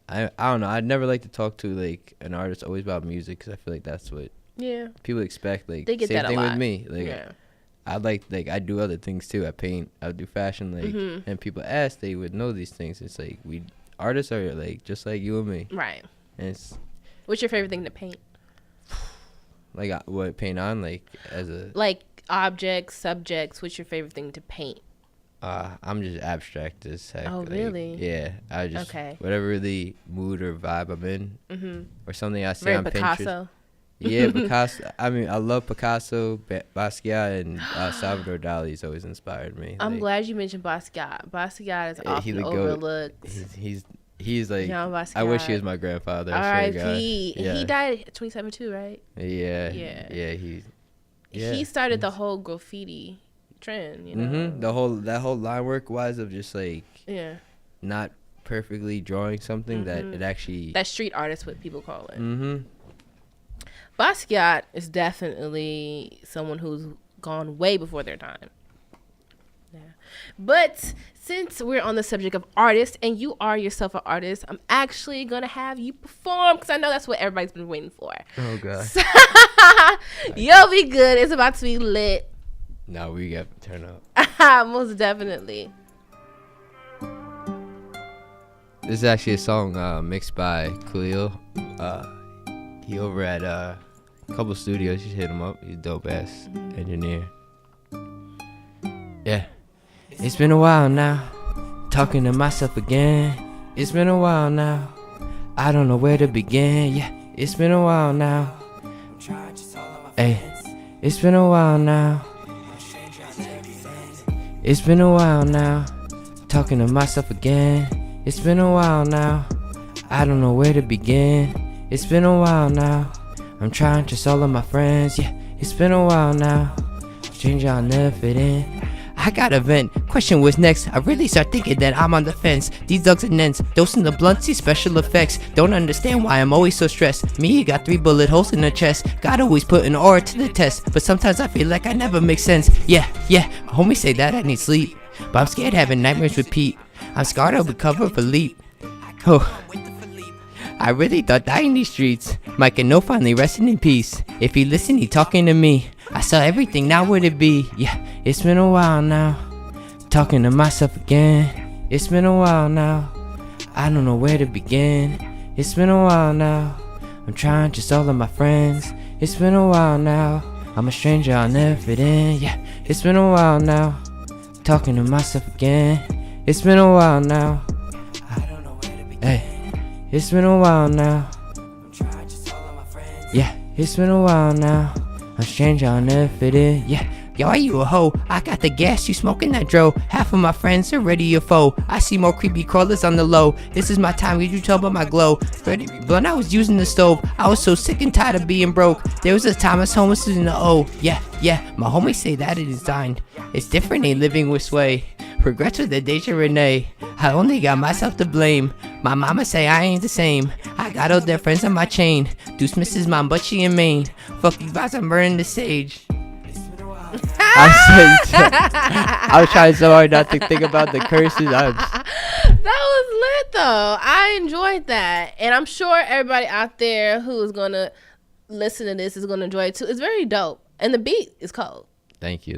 I don't know. I'd never like to talk to, like, an artist always about music because I feel like that's what people expect. Like, they get same that thing a lot. with me. Like, I do other things, too. I paint. I do fashion. Like, and people ask, they would know these things. It's like, artists are, like, just like you and me. Right. And it's... What's your favorite thing to paint? Like what paint on? Like as a like objects, subjects. What's your favorite thing to paint? I'm just abstract as heck. Oh, really? Yeah, I just whatever the mood or vibe I'm in, or something I see Very on Picasso. Pinterest. Yeah, Picasso. I mean, I love Picasso, Basquiat, and Salvador Dali's always inspired me. I'm glad you mentioned Basquiat. Basquiat is often overlooked. He's like, I wish he was my grandfather. R.I.P. He died at 27 too, right? Yeah. He started the whole graffiti trend, you know. That whole line work wise of just like not perfectly drawing something that it actually that street artist, what people call it. Basquiat is definitely someone who's gone way before their time. Yeah. But since we're on the subject of artists and you are yourself an artist, I'm actually going to have you perform because I know that's what everybody's been waiting for. Oh, God. You'll be good. It's about to be lit. No, we got to turn up. Most definitely. This is actually a song mixed by Khalil. He over at a couple studios. You should hit him up. He's a dope-ass engineer. Yeah. It's been a while now, talking to myself again. It's been a while now, I don't know where to begin. Yeah, it's been a while now. Hey, it's been a while now. It's been a while now, talking to myself again. It's been a while now, I don't know where to begin. It's been a while now, I'm trying to all of my friends. Yeah, it's been a while now, change I'll never fit in. I got a vent. Question was next. I really start thinking that I'm on the fence. These dogs and nents, dosing the blunts, these special effects. Don't understand why I'm always so stressed. Me, got 3 bullet holes in the chest. God always put an aura to the test, but sometimes I feel like I never make sense. Yeah, my homies say that I need sleep, but I'm scared having nightmares repeat. I'm scarred, I'll recover for leap. Oh, I really thought dying these streets. Mike and No finally resting in peace. If he listened, he talking to me. I saw everything, now would it be? Yeah, it's been a while now, talking to myself again. It's been a while now, I don't know where to begin. It's been a while now, I'm trying just all of my friends. It's been a while now, I'm a stranger, I'll never fit in. Yeah, it's been a while now, talking to myself again. It's been a while now, I don't know where to begin. Hey, it's been a while now, I'm trying just all of my friends. Yeah, it's been a while now, I'm strange, I'll never fit in. Yeah, yo, are you a hoe? I got the gas, you smoking that dro. Half of my friends are already a foe. I see more creepy crawlers on the low. This is my time, you tell by my glow. When I was using the stove, I was so sick and tired of being broke. There was a time I was homeless in the O. Yeah, my homies say that it is designed. It's different, ain't living with sway. Regrets with the Deja Renee. I only got myself to blame. My mama say I ain't the same. I got all their friends on my chain. Deuce misses mom, but she in Maine. Fuck you guys, I'm burning the sage. I was trying so hard not to think about the curses. That was lit though. I enjoyed that. And I'm sure everybody out there who is going to listen to this is going to enjoy it too. It's very dope. And the beat is cold. Thank you.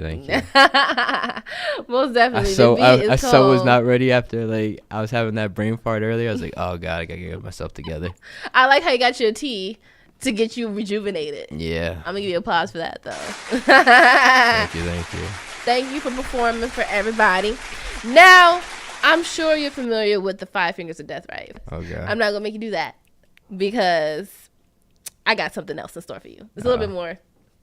Most definitely. I so was not ready after like I was having that brain fart earlier. I was like, oh god, I gotta get myself together. I like how you got your tea to get you rejuvenated. Yeah. I'm gonna give you applause for that though. Thank you. Thank you for performing for everybody. Now, I'm sure you're familiar with the 5 Fingers of Death, right? Okay. I'm not gonna make you do that because I got something else in store for you. It's a little bit more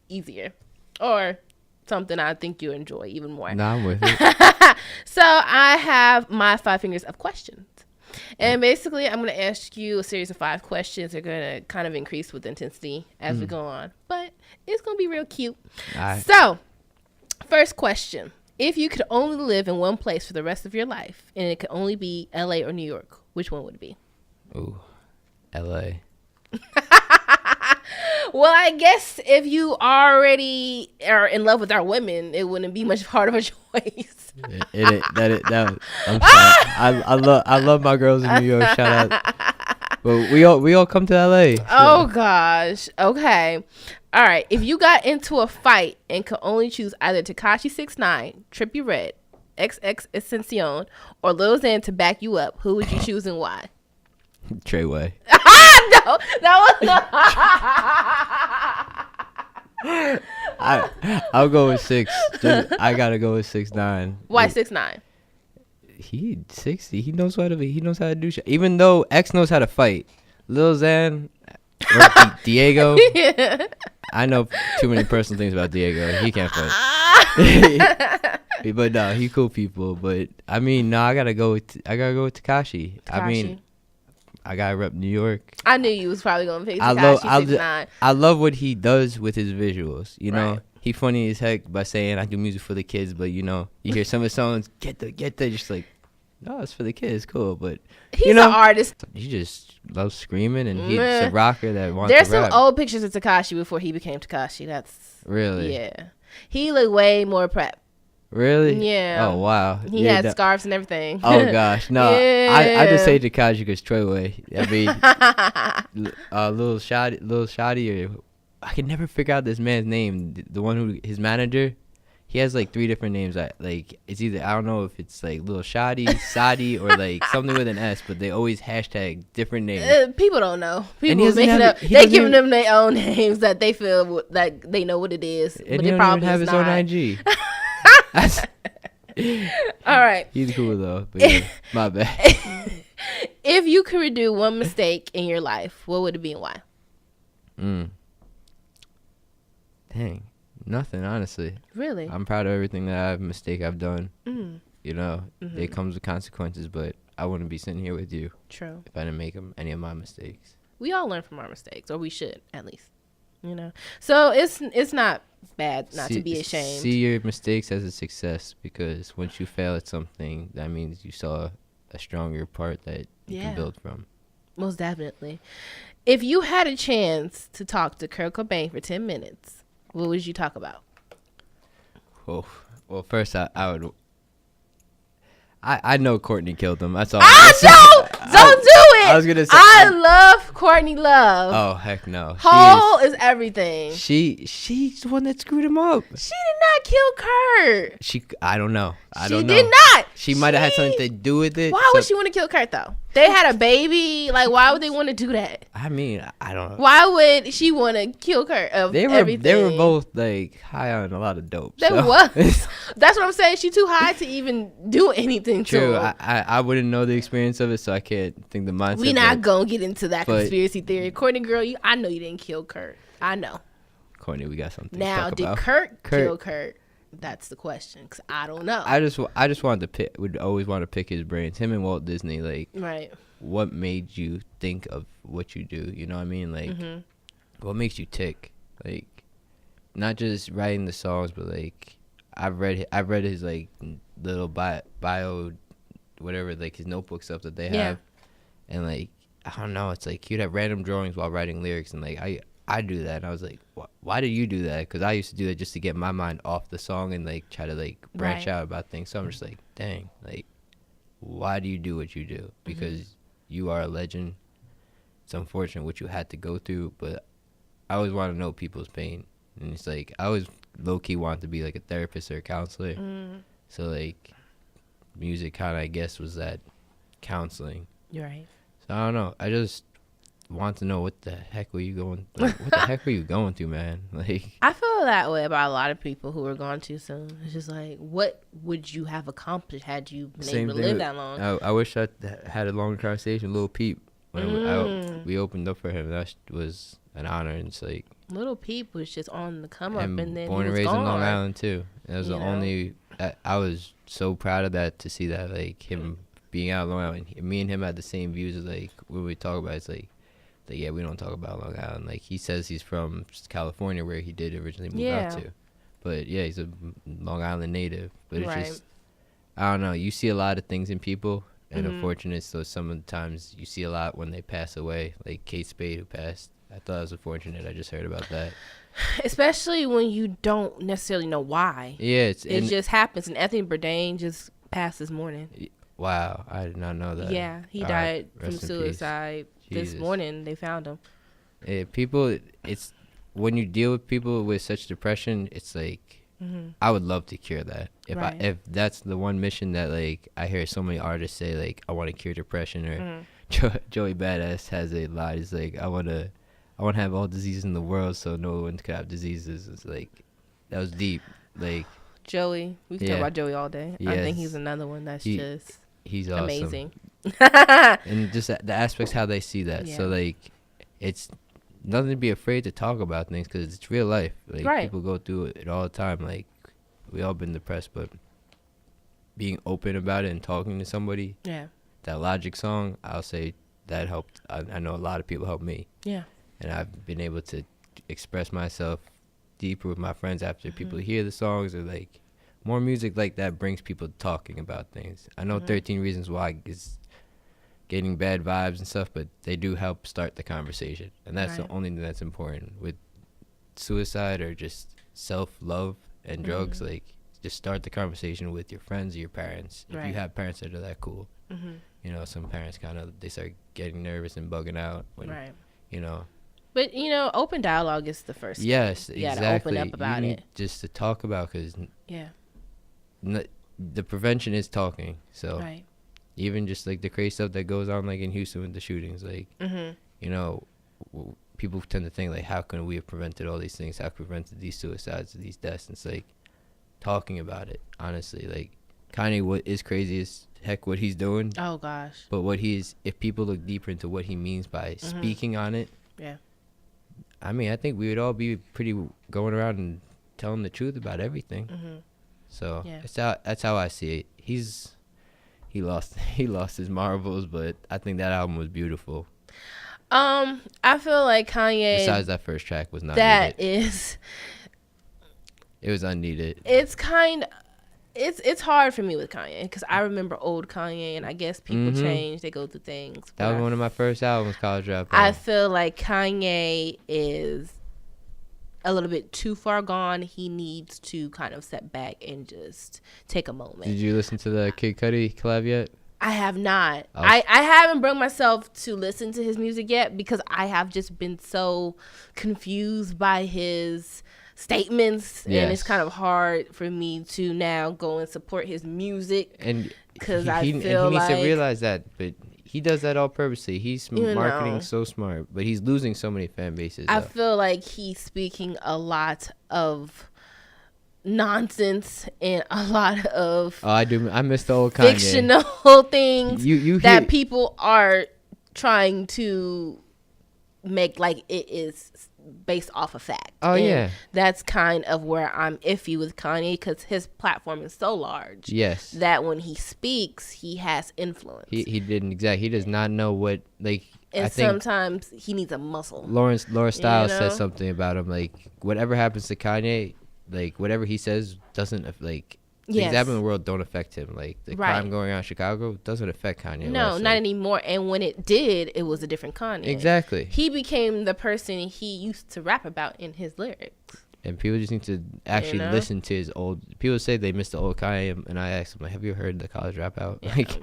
easier, or something I think you'll enjoy even more. Nah, I'm with it. So I have my 5 fingers of questions. And basically, I'm going to ask you a series of 5 questions. They're going to kind of increase with intensity as we go on. But it's going to be real cute. All right. So, first question. If you could only live in one place for the rest of your life, and it could only be L.A. or New York, which one would it be? Ooh, L.A. Well, I guess if you already are in love with our women, it wouldn't be much hard of a choice. I'm sorry. I love my girls in New York. Shout out. But we all come to LA. So. Oh gosh. Okay. All right. If you got into a fight and could only choose either Tekashi 6ix9ine, Trippie Redd, XXXTentacion, or Lil Xan to back you up, who would you choose and why? Treyway. No, that was I'll go with 6. I gotta go with 6ix9ine. Why 6ix9ine? He 60. He knows how to do shit. Even though X knows how to fight, Lil Xan or Diego. Yeah. I know too many personal things about Diego. He can't fight. But no, he cool people. But I mean, no, I gotta go with Tekashi. I mean, I gotta rep New York. I knew you was probably gonna pick Tekashi 6ix9ine. I love what he does with his visuals. You know, he funny as heck by saying I do music for the kids, but you know, you hear some of the songs, get the, just like, no, it's for the kids, cool. But he's an artist. He just loves screaming, and he's a rocker that wants. There's to rap. some old pictures of Tekashi before he became Tekashi. That's really, yeah. He looked way more prep. Really? Yeah. Oh wow. He had scarves and everything. Oh gosh, no. Yeah. I just say Tekashi because Treyway. I mean, Lil Shotty, or I can never figure out this man's name. The one who his manager, he has like 3 different names. Like it's either, I don't know if it's like Lil Shotty, Sadi, or like something with an S, but they always hashtag different names. People don't know. People making up. They giving them their own names that they feel like they know what it is, and but he it probably don't even have his own IG. All right. He's cool though. But yeah, my bad. If you could redo one mistake in your life, what would it be and why? Dang, nothing, honestly. Really? I'm proud of everything I've done. You know, it comes with consequences, but I wouldn't be sitting here with you. True. If I didn't make any of my mistakes. We all learn from our mistakes, or we should at least. You know, so it's not bad not to be ashamed. See your mistakes as a success, because once you fail at something, that means you saw a stronger part that you can build from. Most definitely. If you had a chance to talk to Kurt Cobain for 10 minutes, what would you talk about? Well, first I would. I know Courtney killed him. That's all. Don't do it. I was gonna say I love Courtney Love. Oh heck no. Hole is everything. She's the one that screwed him up. She did not kill Kurt. I don't know. She did not. She might have had something to do with it. Why would she want to kill Kurt though? They had a baby. Like, why would they want to do that? I mean, I don't know. Why would she want to kill Kurt? They were both like high on a lot of dope. They was. That's what I'm saying. She too high to even do anything. True. To him. I wouldn't know the experience of it, so I can't think the mindset. We not gonna get into that conspiracy theory. Courtney, girl, I know you didn't kill Kurt. I know. Courtney, we got something. Now, to talk did about. Kurt kill Kurt? That's the question, because I don't know. I just wanted to pick. Would always want to pick his brains. Him and Walt Disney, like, right. What made you think of what you do? You know what I mean? Like, what makes you tick? Like, not just writing the songs, but like, I've read his like little bio, whatever, like his notebook stuff that they have, and like, I don't know. It's like he'd have random drawings while writing lyrics, and like I do that, and I was like, why do you do that? Because I used to do that just to get my mind off the song and like try to like branch out about things. So I'm just like, dang, like, why do you do what you do? Because you are a legend. It's unfortunate what you had to go through, but I always want to know people's pain. and it's like I always low key wanted to be like a therapist or a counselor. So like music kind of I guess was that counseling. You're right. So I don't know. I just want to know what the heck were you going like, what the heck were you going through, man? Like I feel that way about a lot of people who were gone too soon. It's just like, what would you have accomplished had you been able to live that long? I wish I had a longer conversation with Lil Peep when we opened up for him. That was an honor. And it's like Lil Peep was just on the come up, and then born he was and raised gone. in Long Island too. That was the only. I was so proud of that, to see that, like him being out of Long Island. Me and him had the same views. As like when we talk about it, it's like yeah, we don't talk about Long Island. Like he says he's from California, where he did originally move out to, but yeah, he's a Long Island native. But it's just, I don't know. You see a lot of things in people, and unfortunate. So some of the times you see a lot when they pass away. Like Kate Spade, who passed. I thought it was unfortunate. I just heard about that. Especially when you don't necessarily know why. Yeah, it just happens. And Anthony Bourdain just passed this morning. Wow, I did not know that. Yeah, he died from suicide. This morning they found him. Yeah, people, it's when you deal with people with such depression, it's like I would love to cure that. If that's the one mission that like I hear so many artists say, like I want to cure depression, or Joey Badass has a line. He's like, I want to have all diseases in the world so no one could have diseases. It's like that was deep. Like Joey, we can talk about Joey all day. Yes. I think he's another one that's he's awesome. Amazing. And just the aspects how they see that. So like it's nothing to be afraid to talk about things, because it's real life. Like people go through it all the time. Like we all been depressed, but being open about it and talking to somebody. Yeah. That Logic song, I'll say that helped. I know a lot of people helped me. Yeah. And I've been able to express myself deeper with my friends after people hear the songs, or like more music like that brings people talking about things. I know 13 Reasons Why is getting bad vibes and stuff, but they do help start the conversation. And that's the only thing that's important with suicide or just self-love and drugs. Like just start the conversation with your friends or your parents. If you have parents that are that cool. You know, some parents they start getting nervous and bugging out when, you know. But, you know, open dialogue is the first thing. Yes, exactly. You gotta open up about it. Just to talk about, because the prevention is talking. So even just like the crazy stuff that goes on, like in Houston with the shootings, like, you know, people tend to think like, how can we have prevented all these things? How can we prevented these suicides, these deaths? And it's like talking about it, honestly. Like Kanye, what is crazy is heck what he's doing. Oh gosh. But what if people look deeper into what he means by speaking on it. Yeah. I mean, I think we would all be pretty going around and telling the truth about everything. So that's how I see it. He lost his marbles, but I think that album was beautiful. I feel like Kanye. Besides that first track was not. It was unneeded. It's hard for me with Kanye, because I remember old Kanye, and I guess people change, they go through things. That was one of my first albums, College Dropout. I feel like Kanye is a little bit too far gone. He needs to kind of step back and just take a moment. Did you listen to the Kid Cudi collab yet? I have not. I haven't brought myself to listen to his music yet, because I have just been so confused by his statements, and it's kind of hard for me to now go and support his music, and because he needs to realize that. But he does that all purposely. He's marketing so smart, but he's losing so many fan bases. I feel like he's speaking a lot of nonsense and a lot of I miss the old Kanye. Fictional things that people are trying to make like it is based off of fact. That's kind of where I'm iffy with Kanye, because his platform is so large. Yes, that when he speaks, he has influence. He didn't exactly. He does not know what like. And I think sometimes he needs a muscle. Laura Stiles said something about him, like whatever happens to Kanye, like whatever he says doesn't like. Things happening in the world don't affect him. Like the crime going on in Chicago doesn't affect Kanye. No, not anymore. And when it did, it was a different Kanye. Exactly. He became the person he used to rap about in his lyrics. And people just need to actually listen to his old. People say they miss the old Kanye, and I ask them, like, "Have you heard the College Dropout?" Yeah. Like,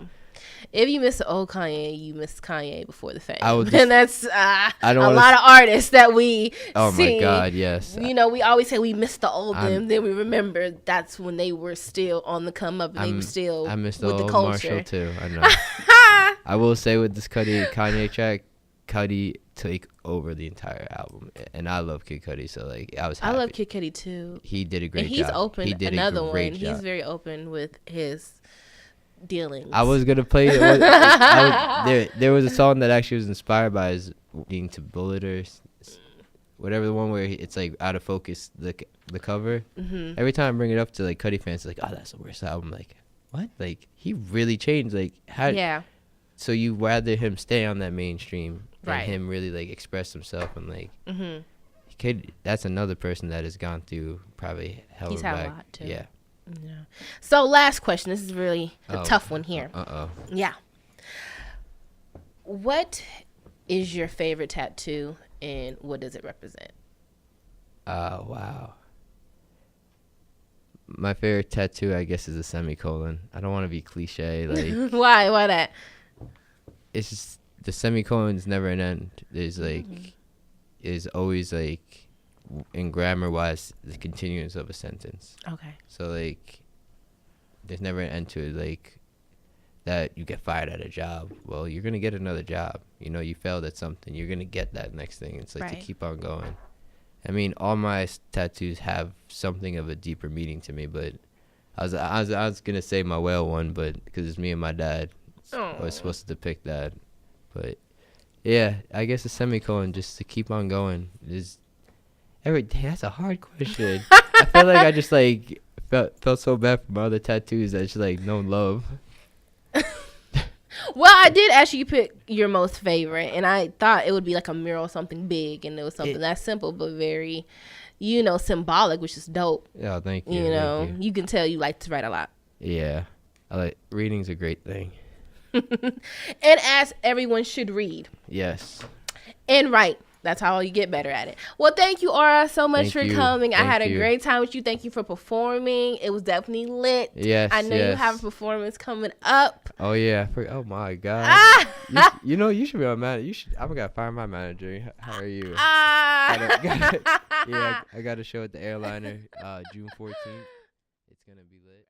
If you miss the old Kanye, you miss Kanye before the fame. And that's a lot of artists that we see. Oh, my God, yes. You know, we always say we miss the old them. Then we remember that's when they were still on the come up and they were still I miss the with old the culture. Marshall, too. I know. I will say with this Kanye track, Cudi took over the entire album. And I love Kid Cudi, so, like, I was happy. I love Kid Cudi, too. He did a great job. He's open. He did another a great one. job. He's very open with his dealings. I was gonna play there was a song that actually was inspired by his being to Bullet or whatever, the one where it's like out of focus, the cover. Mm-hmm. Every time I bring it up to like Cudi fans, like, oh, that's the worst album. Like, what? Like, he really changed. Like, how? Yeah. So you rather him stay on that mainstream than right. him really like express himself and like. Mm-hmm. That's another person that has gone through probably hell. He's had a lot too. Yeah. Yeah. So last question. This is really a tough one here. Yeah. What is your favorite tattoo and what does it represent? Wow. My favorite tattoo, I guess, is a semicolon. I don't want to be cliche. Like Why that? It's just the semicolons never an end. There's like, is always like, in grammar wise, the continuance of a sentence. Okay. So like, there's never an end to it. Like, that you get fired at a job. Well, you're gonna get another job. You know, you failed at something. You're gonna get that next thing. It's like to keep on going. I mean, all my tattoos have something of a deeper meaning to me. But I was gonna say my whale one, but because it's me and my dad, I was supposed to depict that. But yeah, I guess a semicolon just to keep on going is. That's a hard question. I feel like I just like felt so bad for my other tattoos that just like no love. Well, I did ask you to pick your most favorite, and I thought it would be like a mural, something big, and it was something that's simple but very, symbolic, which is dope. Yeah, thank you. You can tell you like to write a lot. Yeah, reading's a great thing. And as everyone should read. Yes. And write. That's how you get better at it. Well, thank you, Aura, so much for coming. I had a great time with you. Thank you for performing. It was definitely lit. Yes, I know you have a performance coming up. Oh, yeah. Oh, my God. You should be my manager. I'm going to fire my manager. How are you? I got a show at the Airliner June 14th. It's going to be lit.